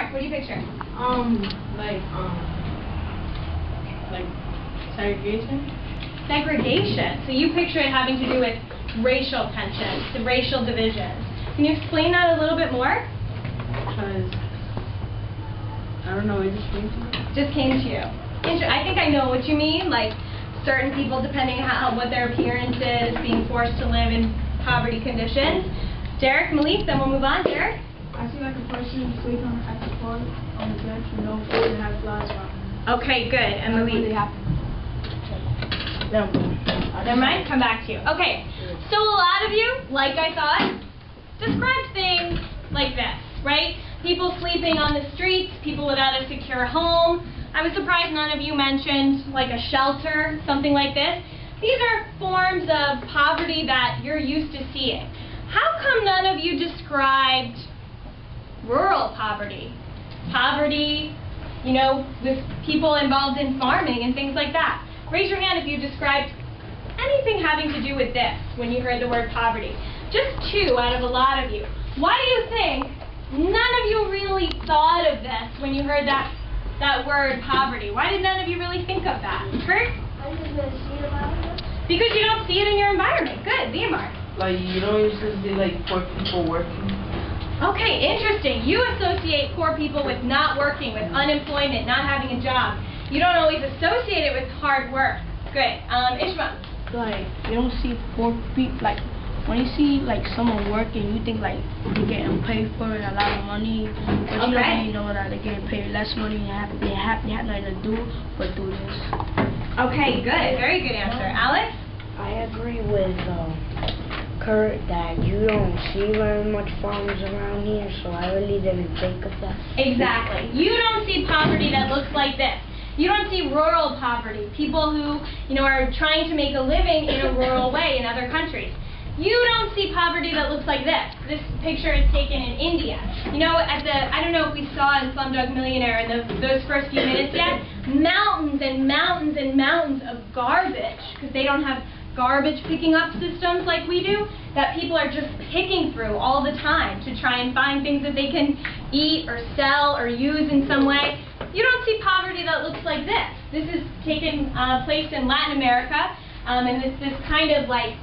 Mark, what do you picture? Like segregation. Segregation. So you picture it having to do with racial tensions, the racial divisions. Can you explain that a little bit more? Because I don't know, it just came to me. Just came to you. I think I know what you mean, like certain people, depending on what their appearance is, being forced to live in poverty conditions. Derek, Malik, then we'll move on. Derek? I see like a person sleeping at the floor on the bench with no food and have flies around. Okay, good. And Malik? Never mind, come back to you. Okay, so a lot of you, like I thought, described things like this, right? People sleeping on the streets, people without a secure home. I was surprised none of you mentioned like a shelter, something like this. These are forms of poverty that you're used to seeing. How come none of you described rural poverty? Poverty, you know, with people involved in farming and things like that. Raise your hand if you described anything having to do with this when you heard the word poverty. Just 2 out of a lot of you. Why do you think none of you really thought of this when you heard that word poverty? Why did none of you really think of that? Kurt? I just didn't see it around us. Because you don't see it in your environment. Good, Leomar. Like, you don't usually see, like, poor people working. Okay, interesting. You associate poor people with not working, with unemployment, not having a job. You don't always associate it with hard work. Good. Ishma? Like, you don't see poor people, like, when you see, like, someone working, you think, like, they're getting paid for it, a lot of money, but you don't really know that they're getting paid less money, and they have nothing to do but do this. Okay, good. Very good answer. Alex? I agree with Kurt that you don't see very much farmers around here, so I really didn't think of that. Exactly. You don't see poverty that looks like this. You don't see rural poverty, people who, you know, are trying to make a living in a rural way in other countries. You don't see poverty that looks like this. This picture is taken in India. You know, I don't know if we saw in Slumdog Millionaire in those first few minutes yet, mountains and mountains and mountains of garbage, because they don't have garbage picking up systems like we do, that people are just picking through all the time to try and find things that they can eat or sell or use in some way. You don't see poverty that looks like this. This is taken place in Latin America, and it's this kind of like,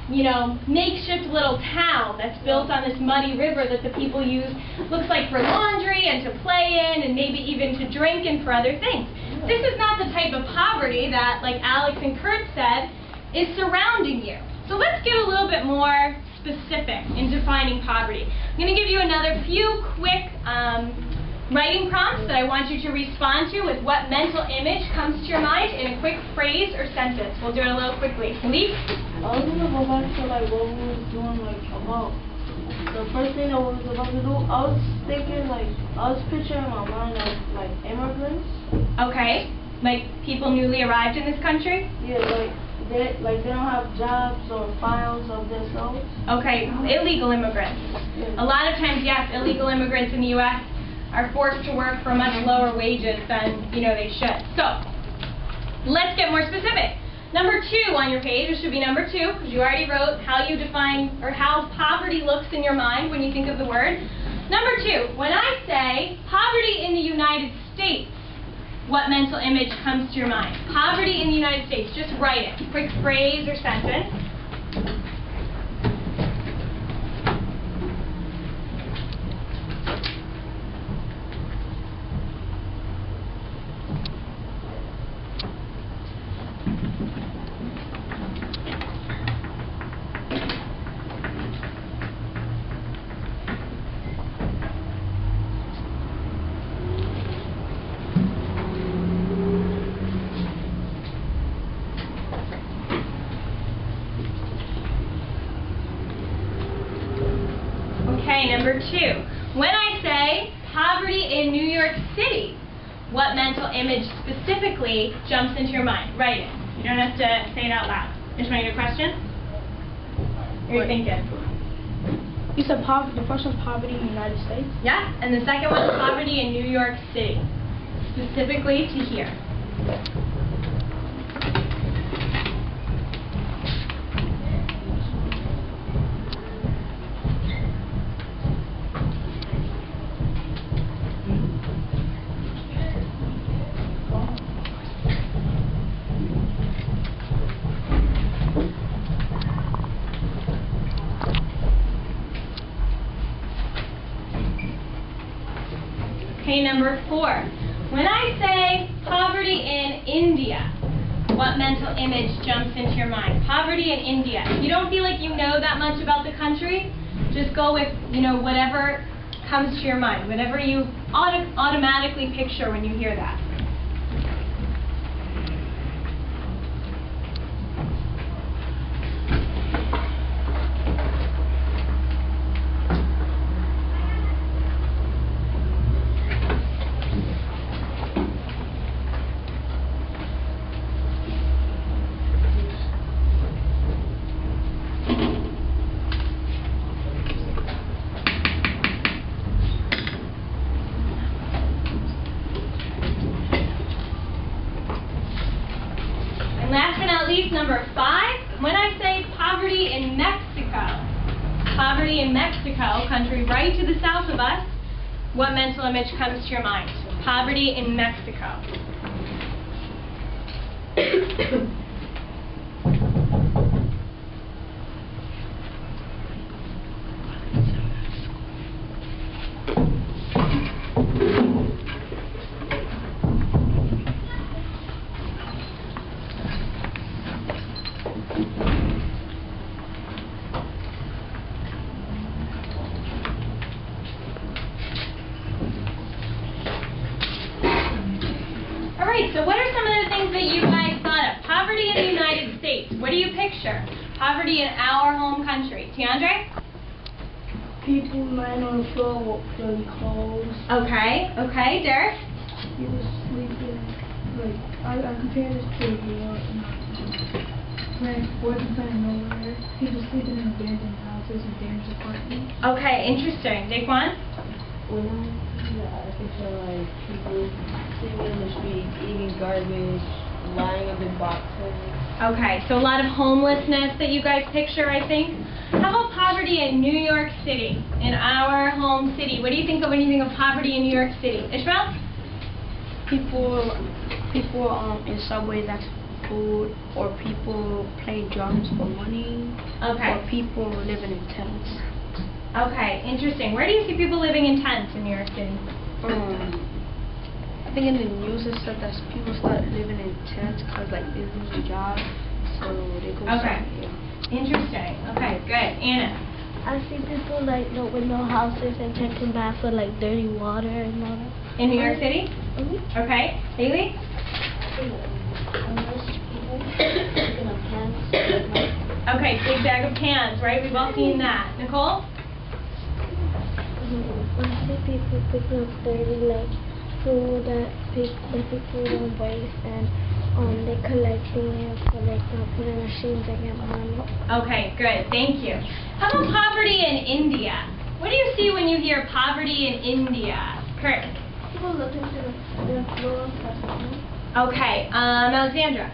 you know, makeshift little town that's built on this muddy river that the people use, looks like for laundry and to play in and maybe even to drink and for other things. This is not the type of poverty that, like Alex and Kurt said, is surrounding you. So let's get a little bit more specific in defining poverty. I'm going to give you another few quick writing prompts that I want you to respond to with what mental image comes to your mind in a quick phrase or sentence. We'll do it a little quickly. Lee? I was gonna go back to like what we was doing like about the first thing that we was about to do. I was thinking like I was picturing in my mind like immigrants. Okay. Like people newly arrived in this country? Yeah, they don't have jobs or files of themselves. Okay, illegal immigrants. Yeah. A lot of times, yes, illegal immigrants in the U.S. are forced to work for much lower wages than, you know, they should. So, let's get more specific. Number 2 on your page, it should be number 2, because you already wrote how you define, or how poverty looks in your mind when you think of the word. Number 2, when I say poverty in the United States, what mental image comes to your mind? Poverty in the United States, just write it. Quick phrase or sentence. Okay, number 2. When I say poverty in New York City, what mental image specifically jumps into your mind? Write it. You don't have to say it out loud. Ishmael, your question? Or are you thinking? You said poverty, the first one's poverty in the United States? Yeah, and the second one is poverty in New York City, specifically to here. Okay, number 4. When I say poverty in India, what mental image jumps into your mind? Poverty in India. If you don't feel like you know that much about the country, just go with, whatever comes to your mind, whatever you automatically picture when you hear that. And last but not least, number 5, when I say poverty in Mexico, country right to the south of us, what mental image comes to your mind? Poverty in Mexico. Alright, so what are some of the things that you guys thought of? Poverty in the United States. What do you picture? Poverty in our home country. Tiandre? People lying on the floor with dirty clothes. Okay, Derek? He was sleeping. Like, I compare this to New York. Wasn't playing nowhere. He was sleeping in abandoned houses and dangerous apartments. Okay, interesting. Daquan? I picture like people sleeping in the street, eating garbage, lying up in boxes. Okay, so a lot of homelessness that you guys picture, I think. How about poverty in New York City, in our home city? What do you think of when you think of poverty in New York City? Ishmael? People in subways asking for food, or people playing drums for money, Okay. or people living in tents. Okay, interesting. Where do you see people living in tents in New York City? I think in the news it said that people start living in tents because like they lose their job, so they go. Okay. Yeah. Interesting. Okay, good. Anna? I see people like with no houses and taking baths with like dirty water and all that. In New York City? Mm-hmm. Okay. Haley? Homeless people taking up pants. Okay, big bag of cans, right? We've all seen that. Nicole? I see people picking up dirty like food that people don't waste, and they're collecting it for like putting machines that get money. Okay, good. Thank you. How about poverty in India? What do you see when you hear poverty in India? Kurt? People looking to the floor for something. Okay, Alexandra?